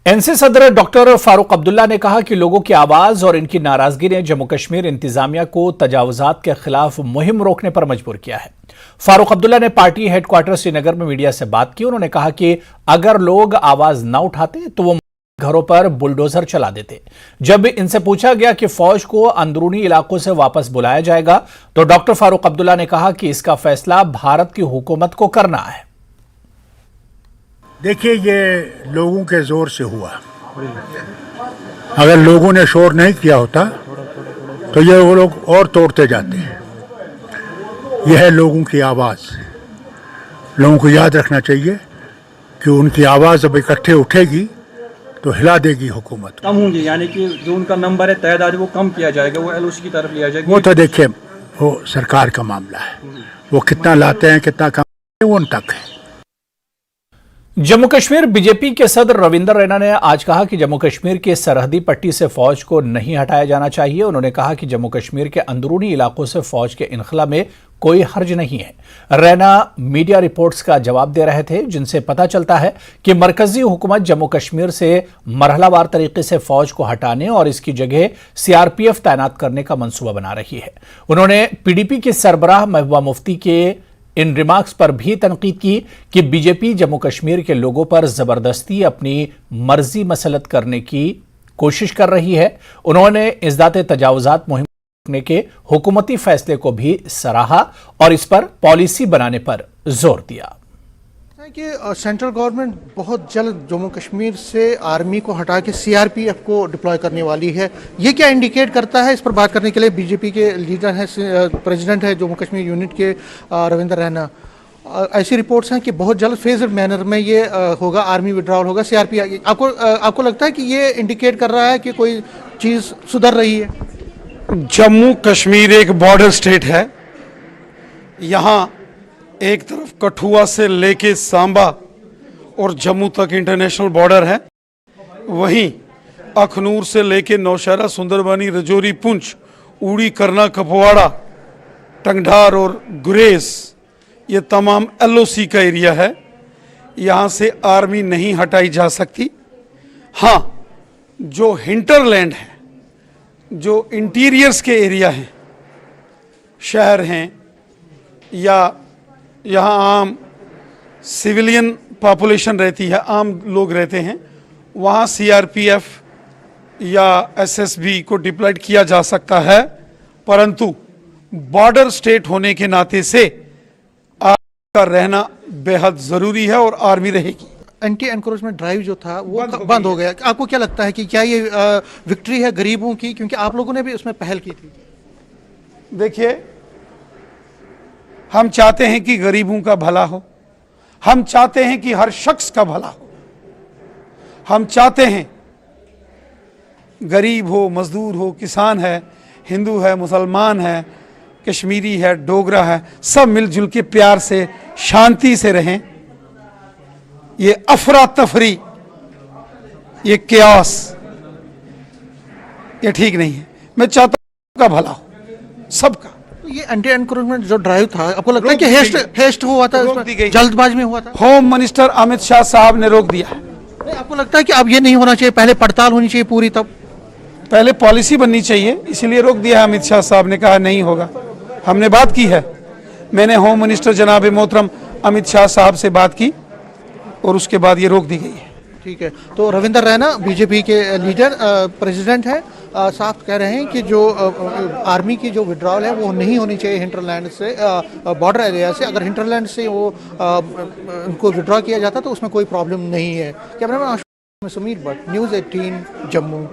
NC सदर doctor Farooq Abdullah ने कहा कि लोगों की आवाज और इनकी नाराजगी ने जम्मू कश्मीर इंतजामिया को तजावुजात के खिलाफ मुहिम रोकने पर मजबूर किया है। फारूक अब्दुल्ला ने पार्टी हेडक्वार्टर श्रीनगर में मीडिया से बात की। उन्होंने कहा कि अगर लोग आवाज न उठाते तो वो घरों पर बुलडोजर चला देते। जब इनसे पूछा गया कि फौज को अंदरूनी इलाकों से वापस बुलाया जाएगा तो डॉक्टर फारूक अब्दुल्ला ने कहा कि इसका फैसला भारत की हुकूमत को करना है। देखिए, ये लोगों के जोर से हुआ। अगर लोगों ने शोर नहीं किया होता तो ये वो लोग और तोड़ते जाते हैं। यह है लोगों की आवाज़। लोगों को याद रखना चाहिए कि उनकी आवाज़ अब इकट्ठे उठेगी तो हिला देगी हुकूमत। कम होंगे, यानी कि जो उनका नंबर है तादाद वो कम किया जाएगा, वो एलओसी की तरफ लिया जाएगा। वो तो देखिए, वो सरकार का मामला है। वो कितना लाते हैं, कितना कम, वो उन तक है। जम्मू कश्मीर बीजेपी के सदर रविंदर रैना ने आज कहा कि जम्मू कश्मीर के सरहदी पट्टी से फौज को नहीं हटाया जाना चाहिए। उन्होंने कहा कि जम्मू कश्मीर के अंदरूनी इलाकों से फौज के इनखला में कोई हर्ज नहीं है। रैना मीडिया रिपोर्ट्स का जवाब दे रहे थे जिनसे पता चलता है कि मरकजी हुकूमत जम्मू कश्मीर से मरहलावार तरीके से फौज को हटाने और इसकी जगह सीआरपीएफ तैनात करने का मंसूबा बना रही है। उन्होंने पीडीपी के सरबराह महबूबा मुफ्ती के इन रिमार्क्स पर भी तनकीद की कि बीजेपी जम्मू कश्मीर के लोगों पर जबरदस्ती अपनी मर्जी मसलत करने की कोशिश कर रही है। उन्होंने इज़्दात तजावुजात मुहिम रोकने के हुकूमती फैसले को भी सराहा और इस पर पॉलिसी बनाने पर जोर दिया कि सेंट्रल गवर्नमेंट बहुत जल्द जम्मू कश्मीर से आर्मी को हटा के सीआरपीएफ को डिप्लॉय करने वाली है। ये क्या इंडिकेट करता है? इस पर बात करने के लिए बीजेपी के लीडर हैं, प्रेसिडेंट है जम्मू कश्मीर यूनिट के रविंदर रैना। ऐसी रिपोर्ट्स हैं कि बहुत जल्द फेज्ड मैनर में ये होगा, आर्मी विड्रॉल होगा, सीआरपीएफ। आपको लगता है कि ये इंडिकेट कर रहा है कि कोई चीज़ सुधर रही है? जम्मू कश्मीर एक बॉर्डर स्टेट है। यहाँ एक तरफ कठुआ से लेके सांबा और जम्मू तक इंटरनेशनल बॉर्डर है, वहीं अखनूर से लेके नौशहरा, सुंदरबनी, रजौरी, पुंछ, उड़ी, करना, कपवाड़ा, टंगढार और गुरेज, ये तमाम एलओसी का एरिया है। यहाँ से आर्मी नहीं हटाई जा सकती। हाँ, जो हिंटरलैंड है, जो इंटीरियर्स के एरिया हैं, शहर हैं या यहाँ आम सिविलियन पॉपुलेशन रहती है, आम लोग रहते हैं, वहाँ सीआरपीएफ या एसएसबी को डिप्लॉयड किया जा सकता है। परंतु बॉर्डर स्टेट होने के नाते से आर्मी का रहना बेहद ज़रूरी है और आर्मी रहेगी। एंटी एनक्रोचमेंट ड्राइव जो था वो बंद हो गया। आपको क्या लगता है कि क्या ये विक्ट्री है गरीबों की? क्योंकि आप लोगों ने भी उसमें पहल की थी। देखिए, हम चाहते हैं कि गरीबों का भला हो, हम चाहते हैं कि हर शख्स का भला हो, हम चाहते हैं गरीब हो, मजदूर हो, किसान है, हिंदू है, मुसलमान है, कश्मीरी है, डोगरा है, सब मिलजुल के प्यार से, शांति से रहें। ये अफरा तफरी, ये केओस, ये ठीक नहीं है। मैं चाहता हूं सबका भला हो, सबका। ये एंटी एनक्रोचमेंट जो ड्राइव था, आपको लगता है कि हेस्ट हुआ था, जल्दबाजी में हुआ था? होम मिनिस्टर अमित शाह साहब ने रोक दिया। नहीं, आपको लगता है कि अब ये नहीं होना चाहिए, पहले पड़ताल होनी चाहिए पूरी, तब पहले पॉलिसी बननी चाहिए, इसीलिए रोक दिया है। अमित शाह साहब ने कहा नहीं होगा। हमने बात की है, मैंने होम मिनिस्टर जनाब मोहतरम अमित शाह साहब से बात की और उसके बाद ये रोक दी गई है। ठीक है। तो रविंदर रैना बीजेपी के लीडर, प्रेसिडेंट है, साफ कह रहे हैं कि जो आर्मी की जो विड्रॉल है वो नहीं होनी चाहिए हिंटरलैंड से, बॉर्डर एरिया से। अगर हिंटरलैंड से वो उनको विड्रॉ किया जाता तो उसमें कोई प्रॉब्लम नहीं है। Cameraman Sumeer Bhatt, news 18, Jammu.